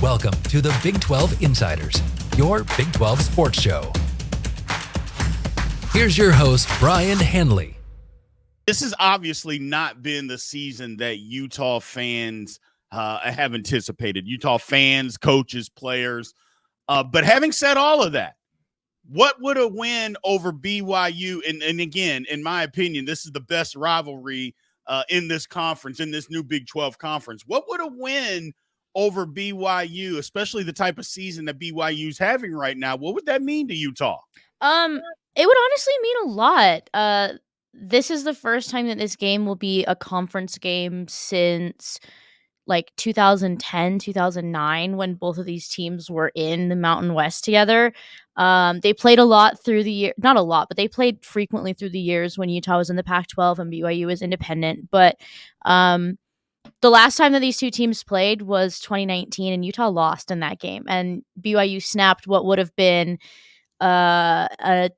Welcome to the Big 12 Insiders, your Big 12 sports show. Here's your host, Brien Hanley. This has obviously not been the season that Utah fans have anticipated. Utah fans, coaches, players. But having said all of that, what would a win over BYU? And again, in my opinion, this is the best rivalry in this conference, in this new Big 12 conference. What would a win over BYU, especially the type of season that BYU is having right now, what would that mean to Utah? It would honestly mean a lot. This is the first time that this game will be a conference game since like 2010, 2009, when both of these teams were in the Mountain West together. They played a lot through the year, not a lot, but they played frequently through the years when Utah was in the Pac-12 and BYU was independent. But the last time that these two teams played was 2019, and Utah lost in that game. And BYU snapped what would have been a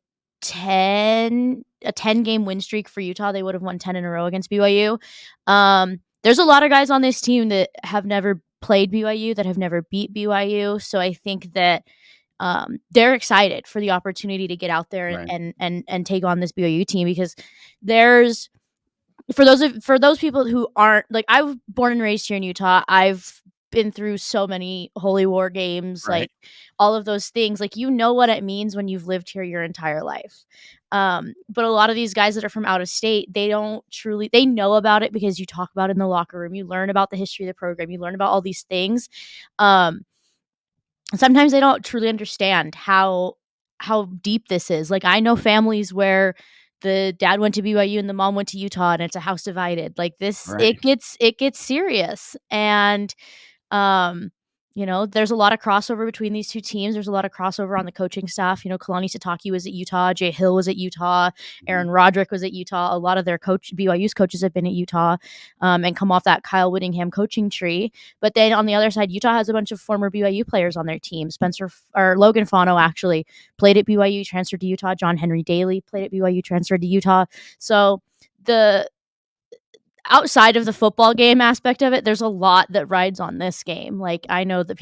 10-game win streak for Utah. They would have won 10 in a row against BYU. There's a lot of guys on this team that have never played BYU, that have never beat BYU. So I think that they're excited for the opportunity to get out there and take on this BYU team, because there's for those people who aren't, like, I was born and raised here in Utah. I've been through so many Holy War games, like all of those things. Like, you know what it means when you've lived here your entire life. But a lot of these guys that are from out of state, they know about it because you talk about it in the locker room. You learn about the history of the program. You learn about all these things. Sometimes they don't truly understand how deep this is. Like, I know families where the dad went to BYU and the mom went to Utah, and it's a house divided. Like this, it gets serious. And, there's a lot of crossover between these two teams. There's a lot of crossover on the coaching staff. Kalani Sitake was at Utah. Jay Hill was at Utah. Aaron Roderick was at Utah. A lot of their BYU's coaches have been at Utah, and come off that Kyle Whittingham coaching tree. But then on the other side, Utah has a bunch of former BYU players on their team. Logan Fano actually played at BYU, transferred to Utah. John Henry Daly played at BYU, transferred to Utah. So outside of the football game aspect of it, there's a lot that rides on this game. Like, I know that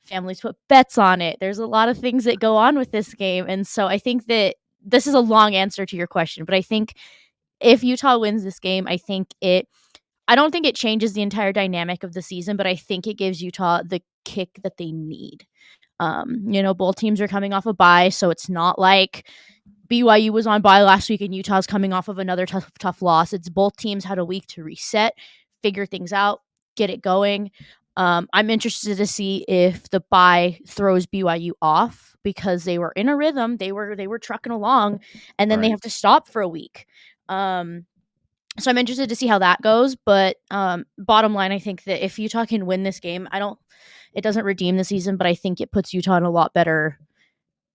families put bets on it. There's a lot of things that go on with this game. And so I think that this is a long answer to your question, but I think if Utah wins this game, I don't think it changes the entire dynamic of the season, but I think it gives Utah the kick that they need. Both teams are coming off a bye, so it's not like BYU was on bye last week and Utah's coming off of another tough loss. It's both teams had a week to reset, figure things out, get it going. I'm interested to see if the bye throws BYU off, because they were in a rhythm. They were trucking along, and then they have to stop for a week. So I'm interested to see how that goes. But bottom line, I think that if Utah can win this game, it doesn't redeem the season, but I think it puts Utah in a lot better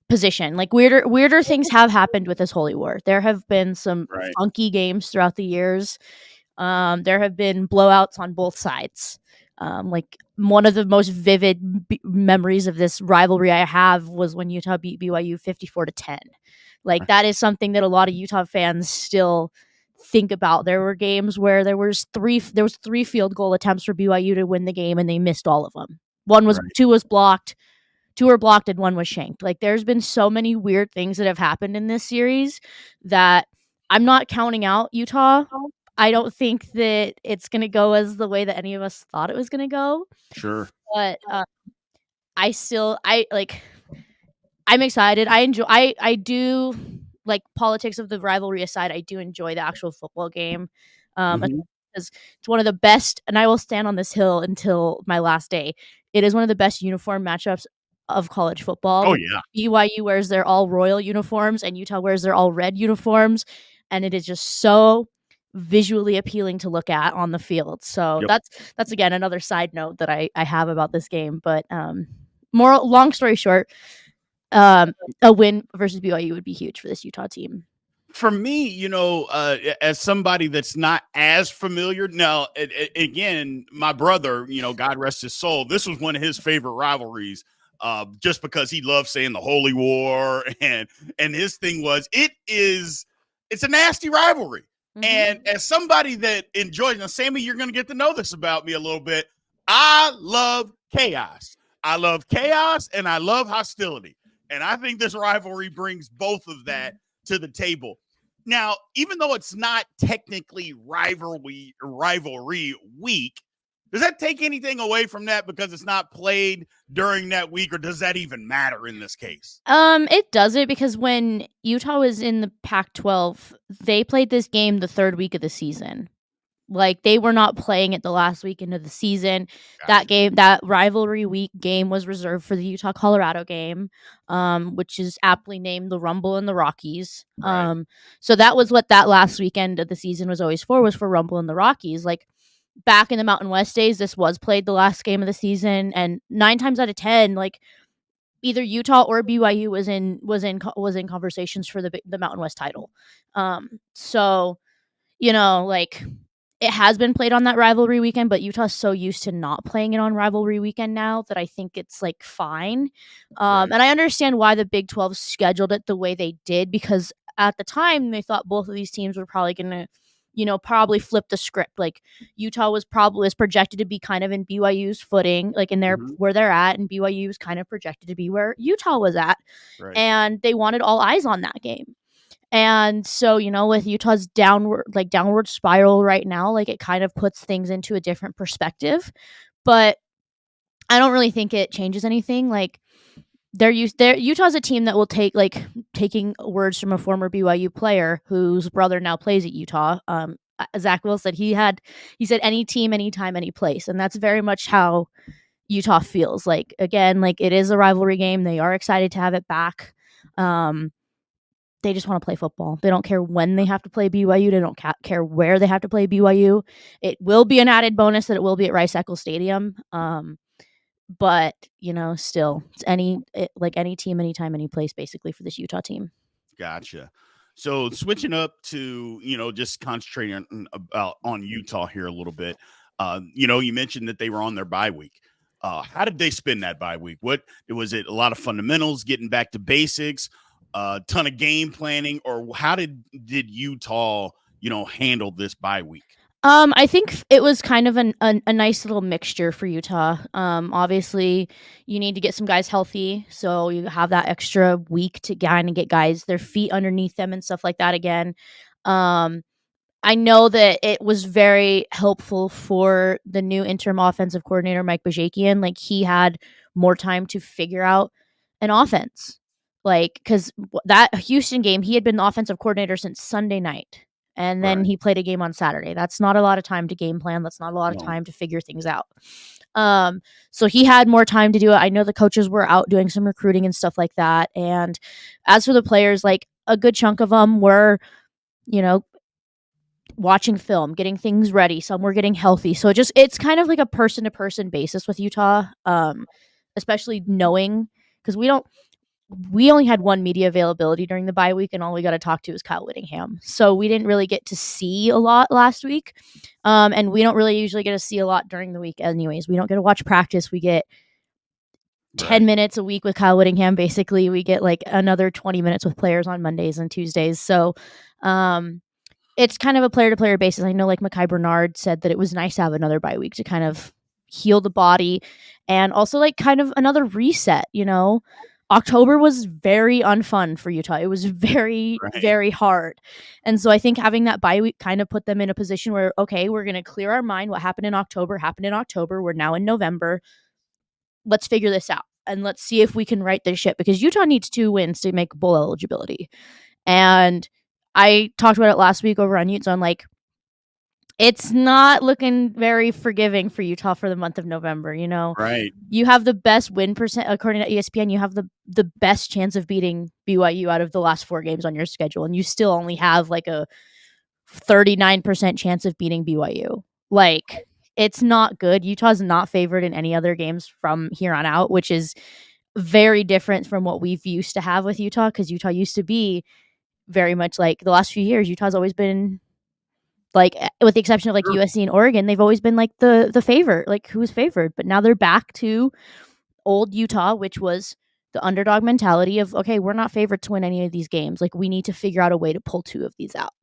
position. Like, weirder things have happened with this Holy War. There have been some funky games throughout the years. There have been blowouts on both sides. Like, one of the most vivid memories of this rivalry I have was when Utah beat BYU 54-10. Like, that is something that a lot of Utah fans still think about. There were games where there was three field goal attempts for BYU to win the game, and they missed all of them. Two were blocked and one was shanked. Like, there's been so many weird things that have happened in this series that I'm not counting out Utah. I don't think that it's going to go as the way that any of us thought it was going to go. Sure. But I'm excited. I do, like, politics of the rivalry aside, I do enjoy the actual football game. Because it's one of the best, and I will stand on this hill until my last day. It is one of the best uniform matchups of college football. Oh yeah. BYU wears their all royal uniforms and Utah wears their all red uniforms, and it is just so visually appealing to look at on the field. So that's again another side note that I have about this game. But long story short, a win versus BYU would be huge for this Utah team. For me, as somebody that's not as familiar now, again, my brother, God rest his soul, this was one of his favorite rivalries. Just because he loved saying the Holy War, and his thing was, it's a nasty rivalry. And as somebody that enjoys, now, Sammy, you're going to get to know this about me a little bit. I love chaos. I love chaos and I love hostility. And I think this rivalry brings both of that to the table. Now, even though it's not technically rivalry week, does that take anything away from that because it's not played during that week, or does that even matter in this case? It doesn't, because when Utah was in the Pac-12, they played this game the third week of the season. Like, they were not playing it the last weekend of the season. Gotcha. That rivalry week game was reserved for the Utah-Colorado game, which is aptly named the Rumble and the Rockies. Right. So that was what that last weekend of the season was always for, was for Rumble and the Rockies. Like, back in the Mountain West days, this was played the last game of the season, and 9 times out of 10, like, either Utah or BYU was in conversations for the Mountain West title. So, like, it has been played on that rivalry weekend, but Utah's so used to not playing it on rivalry weekend now that I think it's, like, fine. Right. And I understand why the Big 12 scheduled it the way they did, because at the time they thought both of these teams were probably going to, probably flip the script. Like, Utah was projected to be kind of in BYU's footing, like in their where they're at, and BYU was kind of projected to be where Utah was at. Right. And they wanted all eyes on that game. And so, with Utah's downward spiral right now, like, it kind of puts things into a different perspective. But I don't really think it changes anything. Like, Utah's a team that will taking words from a former BYU player whose brother now plays at Utah. Zach Will said he said any team, anytime, any place, and that's very much how Utah feels. Like, again, like, it is a rivalry game. They are excited to have it back. They just want to play football. They don't care when they have to play BYU. They don't care where they have to play BYU. It will be an added bonus that it will be at Rice-Eccles Stadium. But, still, it's any team, anytime, any place, basically, for this Utah team. Gotcha. So switching up to, just concentrating on Utah here a little bit. You mentioned that they were on their bye week. How did they spend that bye week? What was it? A lot of fundamentals, getting back to basics, a ton of game planning, or how did Utah, handle this bye week? I think it was kind of a nice little mixture for Utah. Obviously, you need to get some guys healthy, so you have that extra week to kind of get guys their feet underneath them and stuff like that again. I know that it was very helpful for the new interim offensive coordinator, Mike Bajakian. Like, he had more time to figure out an offense. Like, because that Houston game, he had been the offensive coordinator since Sunday night. And then he played a game on Saturday. That's not a lot of time to game plan. That's not a lot of time to figure things out. So he had more time to do it. I know the coaches were out doing some recruiting and stuff like that. And as for the players, like, a good chunk of them were, watching film, getting things ready. Some were getting healthy. So it's kind of like a person to person basis with Utah, especially knowing, because we only had one media availability during the bye week, and all we got to talk to was Kyle Whittingham. So we didn't really get to see a lot last week. And we don't really usually get to see a lot during the week anyways. We don't get to watch practice. We get 10 minutes a week with Kyle Whittingham. Basically, we get like another 20 minutes with players on Mondays and Tuesdays. So it's kind of a player to player basis. I know, like, Mekhi Bernard said that it was nice to have another bye week to kind of heal the body, and also, like, kind of another reset. October was very unfun for Utah. It was very, very hard. And so I think having that bye week kind of put them in a position where, okay, we're going to clear our mind. What happened in October happened in October. We're now in November. Let's figure this out. And let's see if we can right this ship, because Utah needs 2 wins to make bowl eligibility. And I talked about it last week over on Utes. So I'm like, it's not looking very forgiving for Utah for the month of November. Right. You have the best win percent, according to ESPN. You have the best chance of beating BYU out of the last 4 games on your schedule, and you still only have like a 39% chance of beating BYU. Like, it's not good. Utah's not favored in any other games from here on out, which is very different from what we've used to have with Utah, because Utah used to be very much like the last few years. Utah's always been, like, with the exception of like USC and Oregon, they've always been like the favorite, like, who was favored. But now they're back to old Utah, which was the underdog mentality of, okay, we're not favored to win any of these games. Like, we need to figure out a way to pull 2 of these out.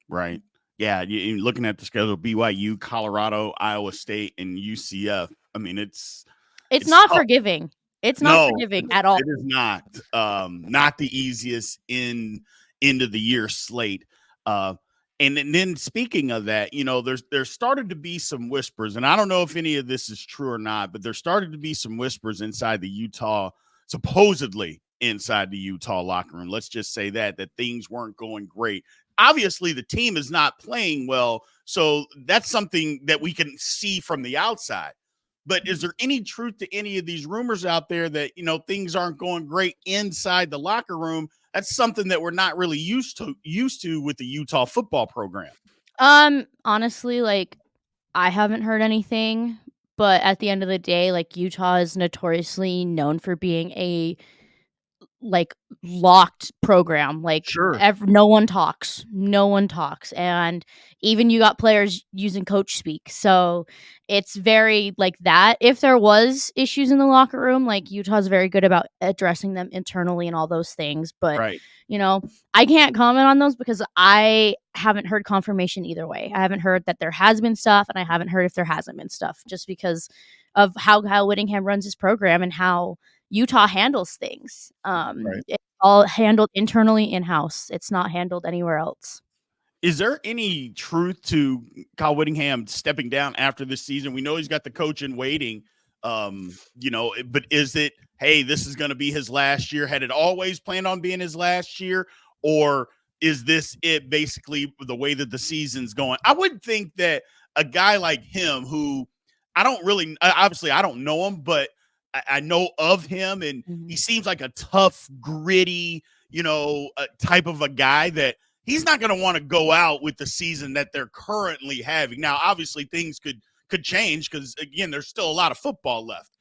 Right. Yeah, you looking at the schedule, BYU, Colorado, Iowa State, and UCF. I mean, It's it's not tough. forgiving. It's not No, forgiving at all. it is not. Not the easiest end of the year slate. Uh, and then speaking of that, there's started to be some whispers, and I don't know if any of this is true or not, but there started to be some whispers inside the Utah, supposedly inside the Utah locker room. Let's just say that things weren't going great. Obviously, the team is not playing well, so that's something that we can see from the outside. But is there any truth to any of these rumors out there that, things aren't going great inside the locker room? That's something that we're not really used to with the Utah football program. Honestly, like, I haven't heard anything, but at the end of the day, like, Utah is notoriously known for being a like locked program. Like, Sure. no one talks, and even you got players using coach speak, so it's very like that. If there was issues in the locker room, like, Utah's very good about addressing them internally and all those things, but Right. I can't comment on those because I haven't heard confirmation either way. I haven't heard that there has been stuff, and I haven't heard if there hasn't been stuff, just because of how Whittingham runs his program and how Utah handles things. Right. It's all handled internally in-house. It's not handled anywhere else. Is there any truth to Kyle Whittingham stepping down after this season? We know he's got the coach in waiting, but is it, hey, this is going to be his last year? Had it always planned on being his last year? Or is this it basically the way that the season's going? I would think that a guy like him, who I don't really, obviously I don't know him, but I know of him, and he seems like a tough, gritty, type of a guy that he's not going to want to go out with the season that they're currently having. Now, obviously, things could change because, again, there's still a lot of football left.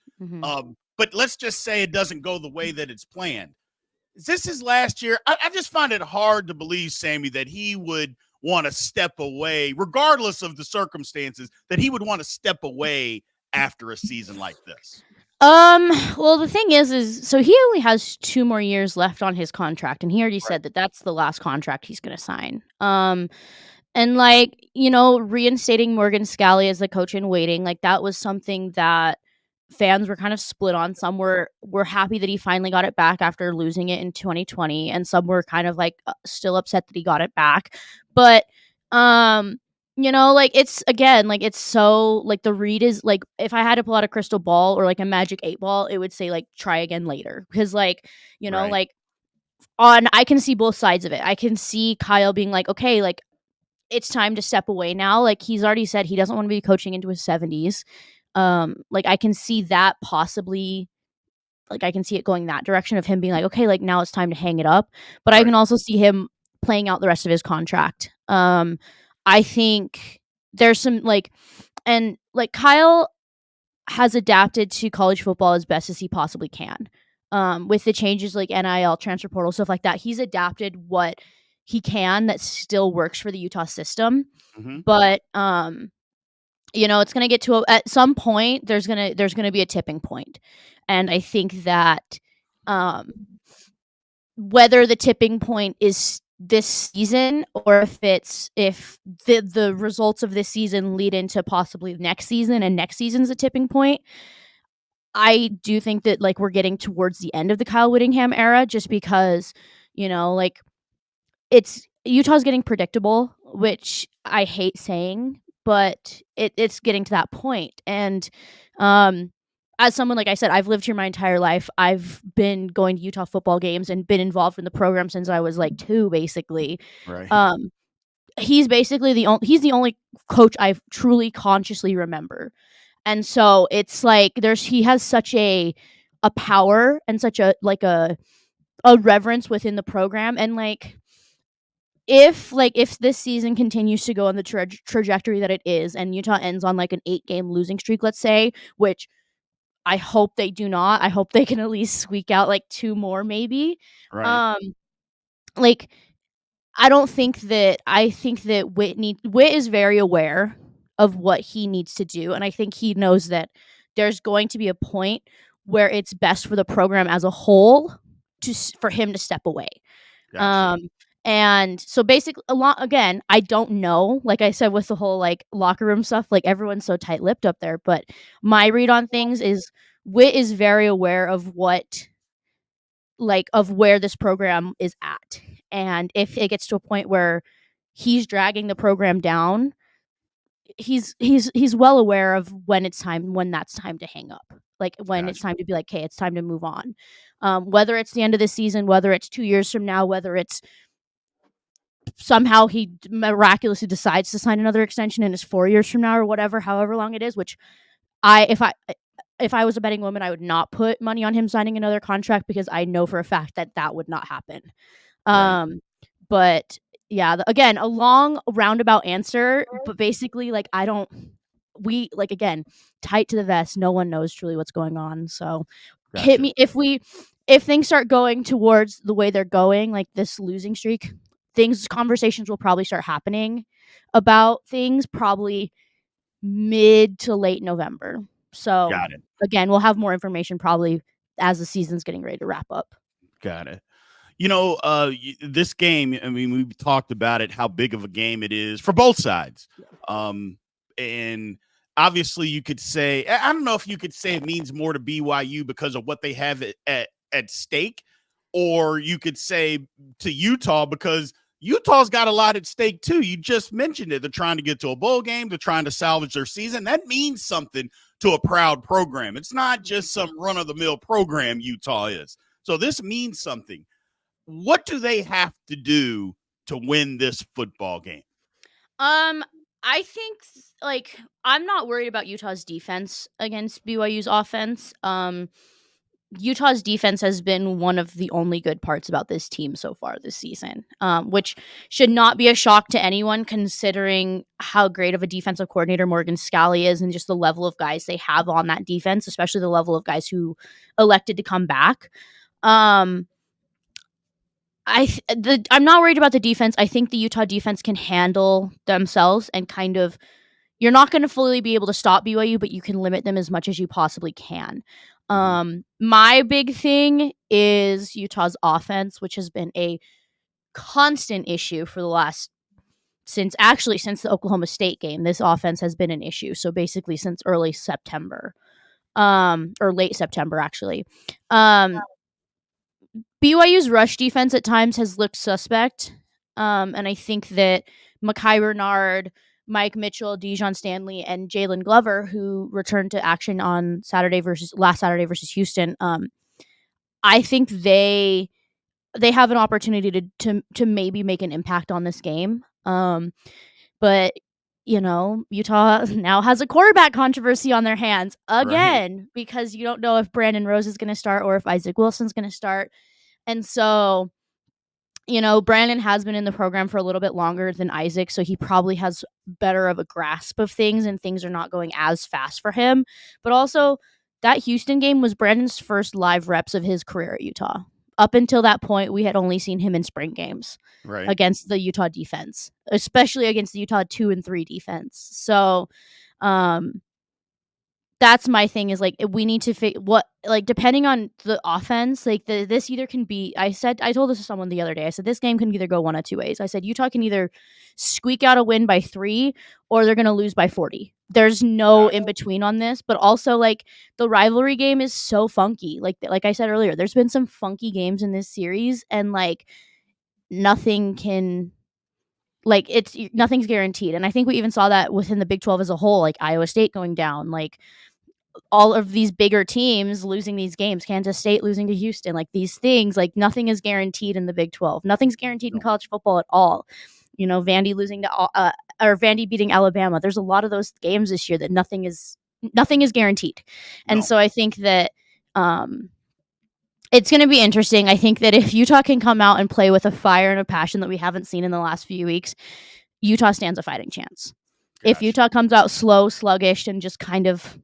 But let's just say it doesn't go the way that it's planned. Is this his last year? I just find it hard to believe, Sammy, that he would want to step away, regardless of the circumstances, that he would want to step away after a season like this. Well, the thing is so he only has 2 more years left on his contract, and he already said that that's the last contract he's going to sign. And reinstating Morgan Scally as the coach in waiting, like, that was something that fans were kind of split on. Some were happy that he finally got it back after losing it in 2020, and some were kind of like still upset that he got it back. But it's, again, like, it's so, like, the read is, like, if I had to pull out a crystal ball or, like, a magic 8 ball, it would say, like, try again later. Because, like, Right. like, I can see both sides of it. I can see Kyle being like, okay, like, it's time to step away now. Like, he's already said he doesn't want to be coaching into his 70s. Like, I can see that possibly, like, I can see it going that direction of him being like, okay, like, now it's time to hang it up. But I can also see him playing out the rest of his contract. I think there's some, like, and, like, Kyle has adapted to college football as best as he possibly can. With the changes like NIL, transfer portal, stuff like that, he's adapted what he can that still works for the Utah system. But it's going to get to at some point there's going to be a tipping point. And I think that whether the tipping point is this season, or if the results of this season lead into possibly next season, and next season's a tipping point, I do think that, like, we're getting towards the end of the Kyle Whittingham era, just because, like, it's Utah's getting predictable, which I hate saying, but it's getting to that point. And as someone, like I said, I've lived here my entire life. I've been going to Utah football games and been involved in the program since I was like 2, basically. Right. He's basically he's the only coach I truly consciously remember. And so it's like he has such a power and such a reverence within the program. And if this season continues to go on the trajectory that it is, and Utah ends on like an 8-game losing streak, let's say, which I hope they do not. I hope they can at least squeak out like 2 more, maybe. Right. Like, I think that Whit is very aware of what he needs to do, and I think he knows that there's going to be a point where it's best for the program as a whole for him to step away. Gotcha. And so basically, again, I don't know. Like I said, with the whole like locker room stuff, like everyone's so tight-lipped up there. But my read on things is Witt is very aware of of where this program is at, and if it gets to a point where he's dragging the program down, he's well aware of when that's time to hang up. Like when it's time to be like, okay, it's time to move on. Whether it's the end of the season, whether it's 2 years from now, whether it's somehow he miraculously decides to sign another extension and it's 4 years from now or whatever, however long it is, which if I was a betting woman, I would not put money on him signing another contract because I know for a fact that would not happen. Right. But yeah, again, a long roundabout answer, but basically like again, tight to the vest. No one knows truly what's going on. So hit me if things start going towards the way they're going, like this losing streak, conversations will probably start happening about things probably mid to late November. So Got it. Again, we'll have more information probably as the season's getting ready to wrap up. Got it. This game, I mean, we've talked about it, how big of a game it is for both sides. And obviously you could say, I don't know if you could say it means more to BYU because of what they have at stake, or you could say to Utah because Utah's got a lot at stake too. You just mentioned it. They're trying to get to a bowl game. They're trying to salvage their season. That means something to a proud program. It's not just some run-of-the-mill program Utah is. So this means something. What do they have to do to win this football game? I think like I'm not worried about Utah's defense against BYU's offense. Utah's defense has been one of the only good parts about this team so far this season, which should not be a shock to anyone considering how great of a defensive coordinator Morgan Scalley is and just the level of guys they have on that defense, especially the level of guys who elected to come back. I'm not worried about the defense. I think the Utah defense can handle themselves and kind of, you're not going to fully be able to stop BYU, but you can limit them as much as you possibly can. My big thing is Utah's offense, which has been a constant issue for since the Oklahoma State game. This offense has been an issue. So basically since early September, or late September, actually. BYU's rush defense at times has looked suspect. And I think that Mekhi Bernard, Mike Mitchell, Dijon Stanley, and Jalen Glover, who returned to action on last Saturday versus Houston, I think they have an opportunity to maybe make an impact on this game. But Utah now has a quarterback controversy on their hands again, because you don't know if Brandon Rose is going to start or if Isaac Wilson's going to start. And so, Brandon has been in the program for a little bit longer than Isaac, so he probably has better of a grasp of things and things are not going as fast for him. But also, that Houston game was Brandon's first live reps of his career at Utah. Up until that point, we had only seen him in spring games against the Utah defense, especially against the Utah 2 and 3 defense. So, that's my thing is like we need to depending on the offense, like this either can be. I told this to someone the other day. I said this game can either go one of two ways. I said Utah can either squeak out a win by 3 or they're going to lose by 40. There's no in between on this. But also like the rivalry game is so funky. Like I said earlier, there's been some funky games in this series, and like nothing's guaranteed. And I think we even saw that within the Big 12 as a whole, like Iowa State going down, like all of these bigger teams losing these games, Kansas State losing to Houston, like these things, like nothing is guaranteed in the Big 12. Nothing's guaranteed in college football at all. Vandy losing to or Vandy beating Alabama. There's a lot of those games this year that nothing is guaranteed. And so I think that it's going to be interesting. I think that if Utah can come out and play with a fire and a passion that we haven't seen in the last few weeks, Utah stands a fighting chance. Gosh. If Utah comes out slow, sluggish, and just kind of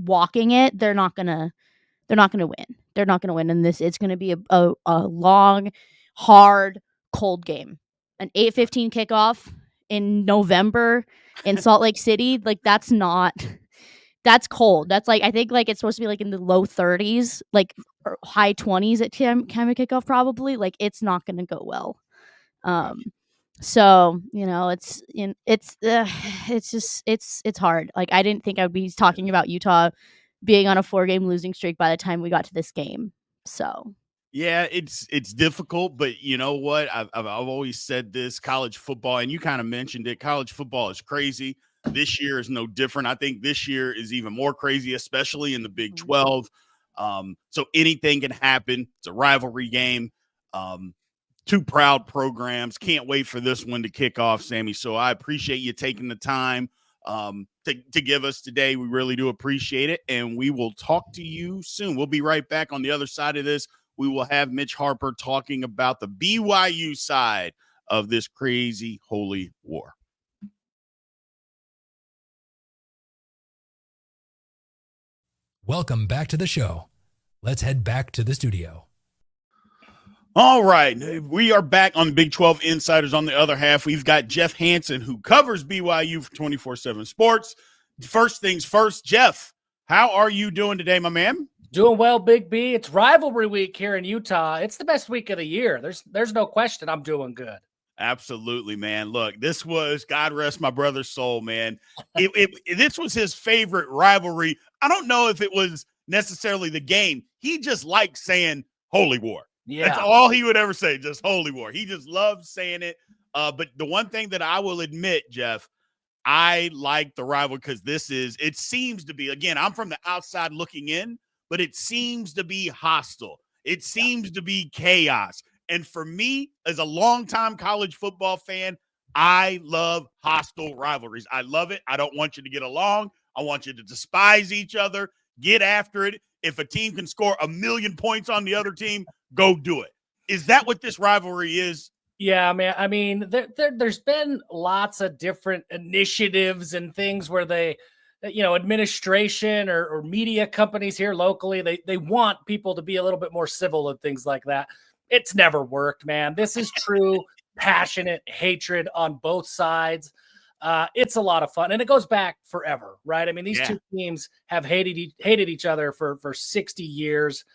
walking it, they're not gonna win. They're not gonna win in this. It's gonna be a long, hard, cold game. An 8:15 kickoff in November in Salt Lake City, like that's cold. That's like I think like it's supposed to be like in the low 30s, like or high 20s at time of kickoff probably. Like it's not gonna go well. So, it's just it's hard. Like, I didn't think I would be talking about Utah being on a 4-game losing streak by the time we got to this game. So, Yeah, it's difficult, but you know what? I've always said this: college football, and you kind of mentioned it. College football is crazy. This year is no different. I think this year is even more crazy, especially in the Big Mhm. 12. So anything can happen. It's a rivalry game. Two proud programs. Can't wait for this one to kick off, Sammy. So I appreciate you taking the time to give us today. We really do appreciate it, and we will talk to you soon. We'll be right back on the other side of this. We will have Mitch Harper talking about the BYU side of this crazy holy war. Welcome back to the show. Let's head back to the studio. All right, we are back on Big 12 Insiders. On the other half, we've got Jeff Hansen, who covers BYU for 24/7 Sports. First things first, Jeff, how are you doing today, my man? Doing well, Big B. It's rivalry week here in Utah. It's the best week of the year. There's no question I'm doing good. Absolutely, man. Look, this was, God rest my brother's soul, man. This was his favorite rivalry. I don't know if it was necessarily the game. He just liked saying Holy War. Yeah. That's all he would ever say, just Holy War. He just loved saying it. But the one thing that I will admit, Jeff, I like the rivalry because it seems to be, again, I'm from the outside looking in, but it seems to be hostile. It seems to be chaos. And for me, as a longtime college football fan, I love hostile rivalries. I love it. I don't want you to get along. I want you to despise each other, get after it. If a team can score 1,000,000 points on the other team, go do it. Is that what this rivalry is? Yeah, man. I mean, there's been lots of different initiatives and things where administration or media companies here locally, they want people to be a little bit more civil and things like that. It's never worked, man. This is true passionate hatred on both sides. It's a lot of fun, and it goes back forever, right? I mean, these two teams have hated each other for 60 years.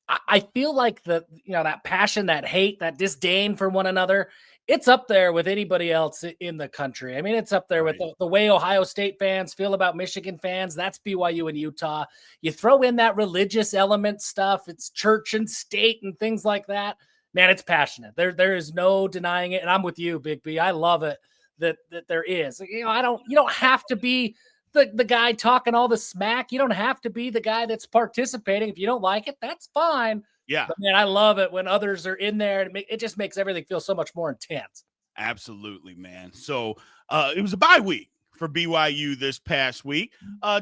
I feel like that passion, that hate, that disdain for one another, it's up there with anybody else in the country. I mean, it's up there with the way Ohio State fans feel about Michigan fans. That's BYU and Utah. You throw in that religious element stuff, it's church and state and things like that. Man, it's passionate. There is no denying it. And I'm with you, Big B. I love it that there is. You don't have to be the guy talking all the smack. You don't have to be the guy that's participating. If you don't like it, that's fine. Yeah. But man, I love it when others are in there. It just makes everything feel so much more intense. Absolutely, man. So it was a bye week for BYU this past week.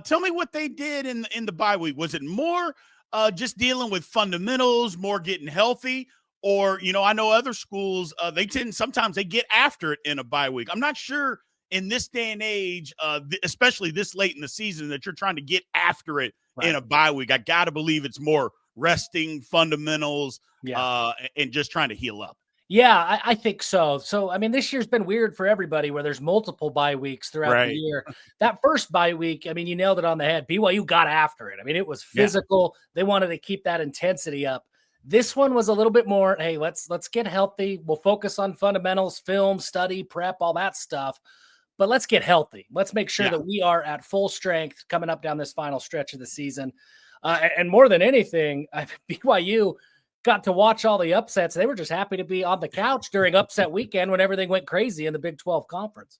Tell me what they did in the bye week. Was it more just dealing with fundamentals, more getting healthy? Or, I know other schools, sometimes they get after it in a bye week. I'm not sure in this day and age, especially this late in the season, that you're trying to get after it in a bye week. I got to believe it's more resting, fundamentals, and just trying to heal up. Yeah, I think so. So, I mean, this year's been weird for everybody where there's multiple bye weeks throughout the year. That first bye week, I mean, you nailed it on the head. BYU got after it. I mean, it was physical. They wanted to keep that intensity up. This one was a little bit more, hey, let's get healthy. We'll focus on fundamentals, film, study, prep, all that stuff. But let's get healthy. Let's make sure that we are at full strength coming up down this final stretch of the season. And more than anything, BYU got to watch all the upsets. They were just happy to be on the couch during upset weekend when everything went crazy in the Big 12 conference.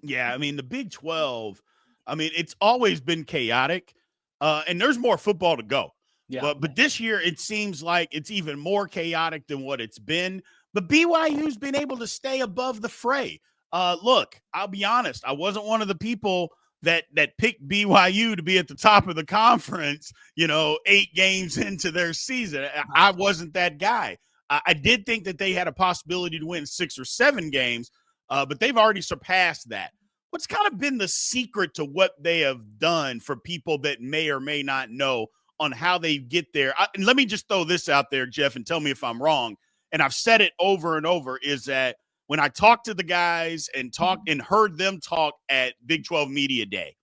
Yeah, I mean, the Big 12, it's always been chaotic, and there's more football to go. Yeah. But this year, it seems like it's even more chaotic than what it's been. But BYU's been able to stay above the fray. Look, I'll be honest. I wasn't one of the people that picked BYU to be at the top of the conference, 8 games into their season. I wasn't that guy. I did think that they had a possibility to win 6 or 7 games, but they've already surpassed that. What's kind of been the secret to what they have done for people that may or may not know on how they get there? And let me just throw this out there, Jeff, and tell me if I'm wrong. And I've said it over and over, is that when I talked to the guys and heard them talk at Big 12 Media Day,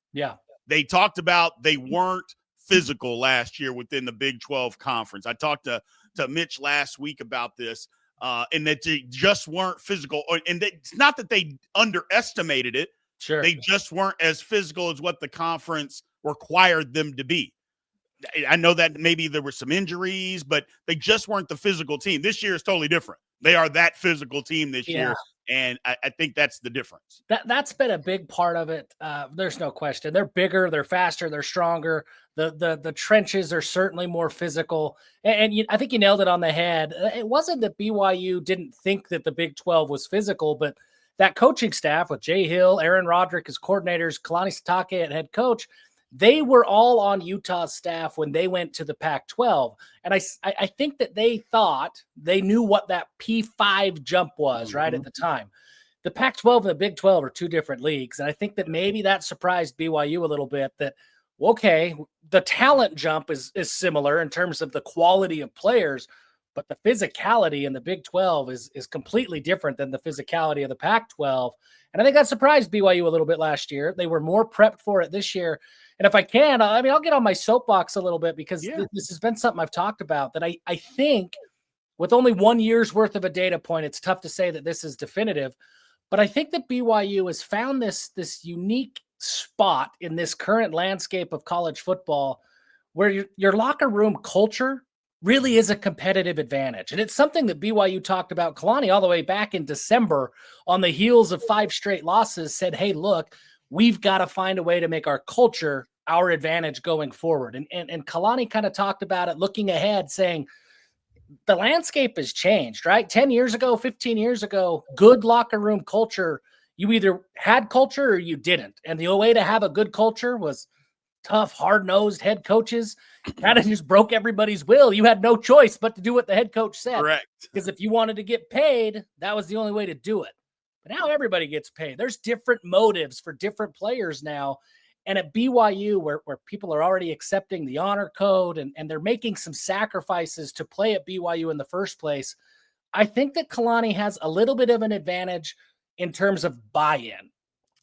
they talked about they weren't physical last year within the Big 12 conference. I talked to Mitch last week about this. and that they just weren't physical. And it's not that they underestimated it. Sure. They just weren't as physical as what the conference required them to be. I know that maybe there were some injuries, but they just weren't the physical team. This year is totally different. They are that physical team this year, and I think that's the difference. That's been a big part of it. There's no question. They're bigger, they're faster, they're stronger. The trenches are certainly more physical. And I think you nailed it on the head. It wasn't that BYU didn't think that the Big 12 was physical, but that coaching staff with Jay Hill, Aaron Roderick as coordinators, Kalani Sitake at head coach, they were all on Utah's staff when they went to the Pac-12. And I think that they thought they knew what that P5 jump was right at the time. The Pac-12 and the Big 12 are two different leagues. And I think that maybe that surprised BYU a little bit that, okay, the talent jump is similar in terms of the quality of players, but the physicality in the Big 12 is completely different than the physicality of the Pac-12. And I think that surprised BYU a little bit last year. They were more prepped for it this year. And if I can, I'll get on my soapbox a little bit because this has been something I've talked about that I think with only 1 year's worth of a data point, it's tough to say that this is definitive. But I think that BYU has found this unique spot in this current landscape of college football where your locker room culture really is a competitive advantage. And it's something that BYU talked about. Kalani all the way back in December on the heels of 5 straight losses said, hey, look, we've got to find a way to make our culture our advantage going forward. And Kalani kind of talked about it looking ahead saying the landscape has changed, right? 10 years ago, 15 years ago, good locker room culture, you either had culture or you didn't. And the way to have a good culture was tough, hard-nosed head coaches kind of just broke everybody's will. You had no choice but to do what the head coach said. Correct. Because if you wanted to get paid, that was the only way to do it. But now everybody gets paid. There's different motives for different players now. And at BYU, where people are already accepting the honor code and they're making some sacrifices to play at BYU in the first place, I think that Kalani has a little bit of an advantage in terms of buy-in.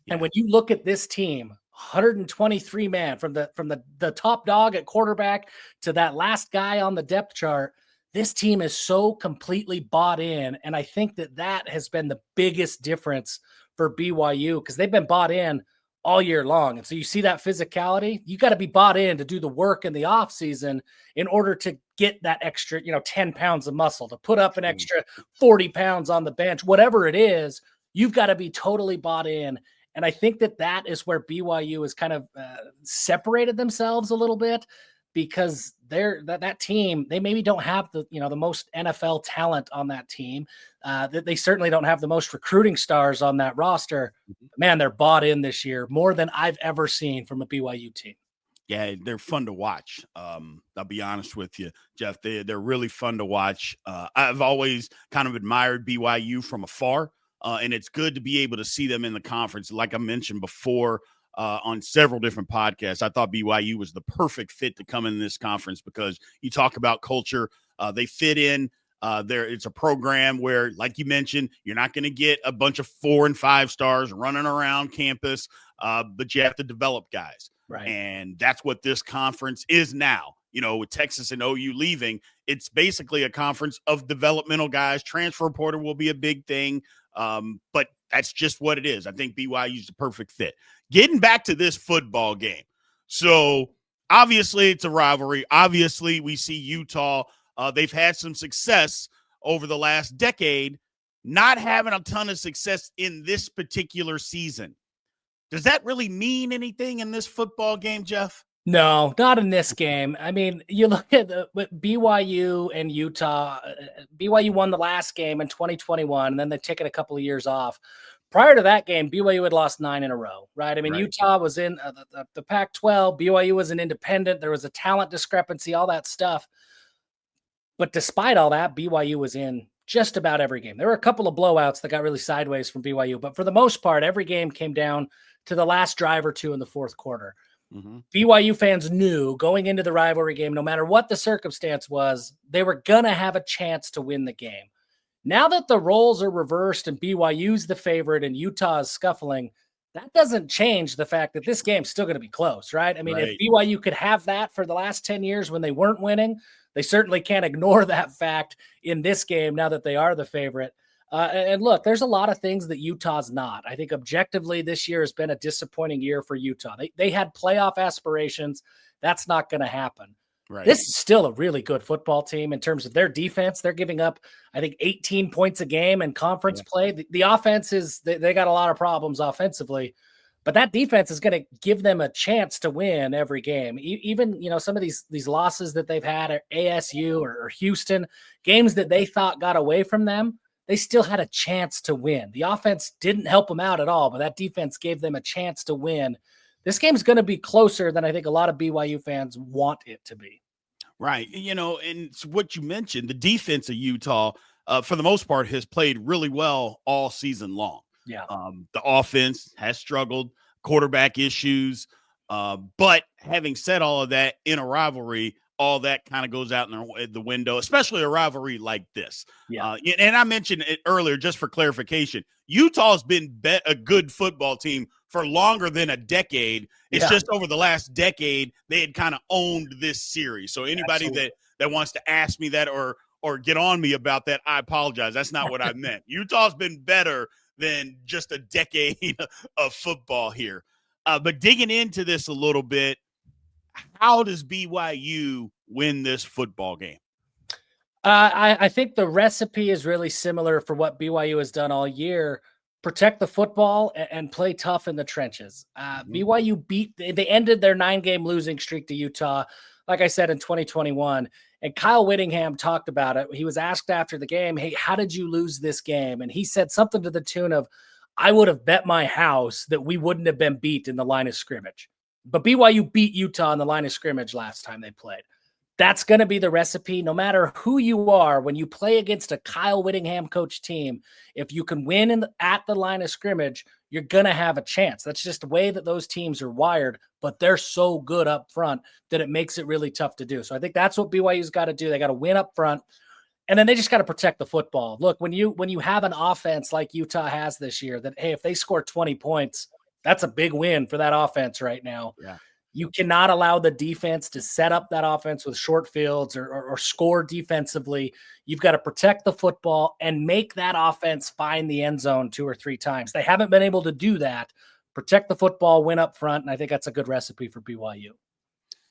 Yeah. And when you look at this team, 123 man from the top dog at quarterback to that last guy on the depth chart, this team is so completely bought in. And I think that has been the biggest difference for BYU because they've been bought in all year long. And so you see that physicality, you got to be bought in to do the work in the off season in order to get that extra, 10 pounds of muscle, to put up an extra 40 pounds on the bench, whatever it is, you've got to be totally bought in. And I think that is where BYU has kind of separated themselves a little bit because that team, they maybe don't have the most NFL talent on that team. They certainly don't have the most recruiting stars on that roster. Man, they're bought in this year more than I've ever seen from a BYU team. Yeah, they're fun to watch. I'll be honest with you, Jeff. They're really fun to watch. I've always kind of admired BYU from afar. And it's good to be able to see them in the conference. Like I mentioned before on several different podcasts, I thought BYU was the perfect fit to come in this conference because you talk about culture. They fit in there. It's a program where, like you mentioned, you're not going to get a bunch of 4 and 5 stars running around campus, but you have to develop guys. Right. And that's what this conference is now. With Texas and OU leaving, it's basically a conference of developmental guys. Transfer portal will be a big thing. But that's just what it is. I think BYU is the perfect fit. Getting back to this football game. So obviously it's a rivalry. Obviously we see Utah. They've had some success over the last decade, not having a ton of success in this particular season. Does that really mean anything in this football game, Jeff? No, not in this game. I mean, you look at BYU and Utah. BYU won the last game in 2021, and then they took it a couple of years off. Prior to that game, BYU had lost 9 in a row, right? I mean, right. Utah was in the Pac-12. BYU was an independent. There was a talent discrepancy, all that stuff. But despite all that, BYU was in just about every game. There were a couple of blowouts that got really sideways from BYU, but for the most part, every game came down to the last drive or two in the fourth quarter. Mm-hmm. BYU fans knew going into the rivalry game, no matter what the circumstance was, they were going to have a chance to win the game. Now that the roles are reversed and BYU's the favorite and Utah is scuffling, that doesn't change the fact that this game's still going to be close, right? I mean, right. If BYU could have that for the last 10 years when they weren't winning, They certainly can't ignore that fact in this game now that they are the favorite. And look, there's a lot of things that Utah's not. I think objectively this year has been a disappointing year for Utah. They had playoff aspirations. That's not going to happen. Right. This is still a really good football team in terms of their defense. They're giving up, I think, 18 points a game in conference play. The offense is, they got a lot of problems offensively, but that defense is going to give them a chance to win every game. Even, some of these losses that they've had at ASU or Houston, games that they thought got away from them, they still had a chance to win. The offense didn't help them out at all, but that defense gave them a chance to win. This game's going to be closer than I think a lot of BYU fans want it to be. Right. And what you mentioned, the defense of Utah, for the most part, has played really well all season long. Yeah. The offense has struggled, quarterback issues. But having said all of that, in a rivalry, all that kind of goes out in the window, especially a rivalry like this. Yeah. And I mentioned it earlier, just for clarification, Utah's been a good football team for longer than a decade. It's just over the last decade, they had kind of owned this series. So anybody that wants to ask me that or get on me about that, I apologize. That's not what I meant. Utah's been better than just a decade of football here. But digging into this a little bit, how does BYU win this football game? I think the recipe is really similar for what BYU has done all year. Protect the football and play tough in the trenches. BYU they ended their 9-game losing streak to Utah, like I said, in 2021. And Kyle Whittingham talked about it. He was asked after the game, hey, how did you lose this game? And he said something to the tune of, I would have bet my house that we wouldn't have been beat in the line of scrimmage. But BYU beat Utah in the line of scrimmage last time they played. That's going to be the recipe. No matter who you are, when you play against a Kyle Whittingham coach team, if you can win at the line of scrimmage, you're going to have a chance. That's just the way that those teams are wired, but they're so good up front that it makes it really tough to do. So I think that's what BYU's got to do. They got to win up front, and then they just got to protect the football. Look, when you have an offense like Utah has this year, that, hey, if they score 20 points, that's a big win for that offense right now. Yeah. You cannot allow the defense to set up that offense with short fields or score defensively. You've got to protect the football and make that offense find the end zone 2 or 3 times. They haven't been able to do that. Protect the football, win up front, and I think that's a good recipe for BYU.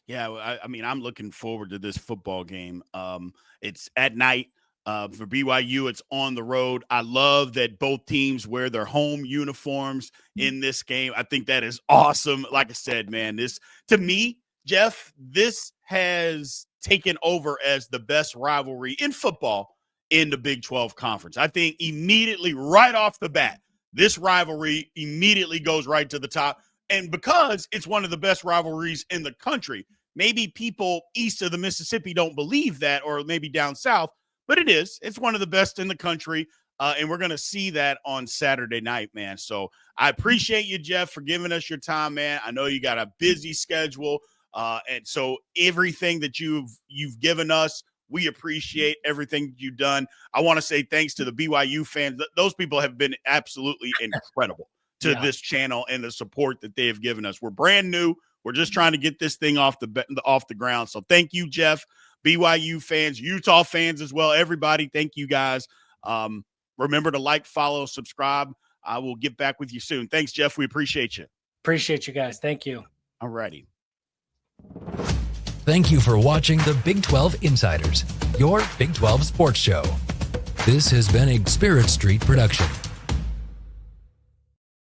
Yeah, I mean, I'm looking forward to this football game. It's at night. For BYU, it's on the road. I love that both teams wear their home uniforms in this game. I think that is awesome. Like I said, man, this, to me, Jeff, this has taken over as the best rivalry in football in the Big 12 Conference. I think immediately, right off the bat, this rivalry immediately goes right to the top. And because it's one of the best rivalries in the country, maybe people east of the Mississippi don't believe that, or maybe down south, but it is. It's one of the best in the country, and we're going to see that on Saturday night, man. So I appreciate you, Jeff, for giving us your time, man. I know you got a busy schedule, and so everything that you've given us, we appreciate everything you've done. I want to say thanks to the BYU fans. Those people have been absolutely incredible to this channel and the support that they have given us. We're brand new. We're just trying to get this thing off the ground. So thank you, Jeff. BYU fans, Utah fans as well. Everybody, thank you guys. Remember to like, follow, subscribe. I will get back with you soon. Thanks, Jeff. We appreciate you. Appreciate you guys. Thank you. All righty. Thank you for watching the Big 12 Insiders, your Big 12 sports show. This has been a Spirit Street production.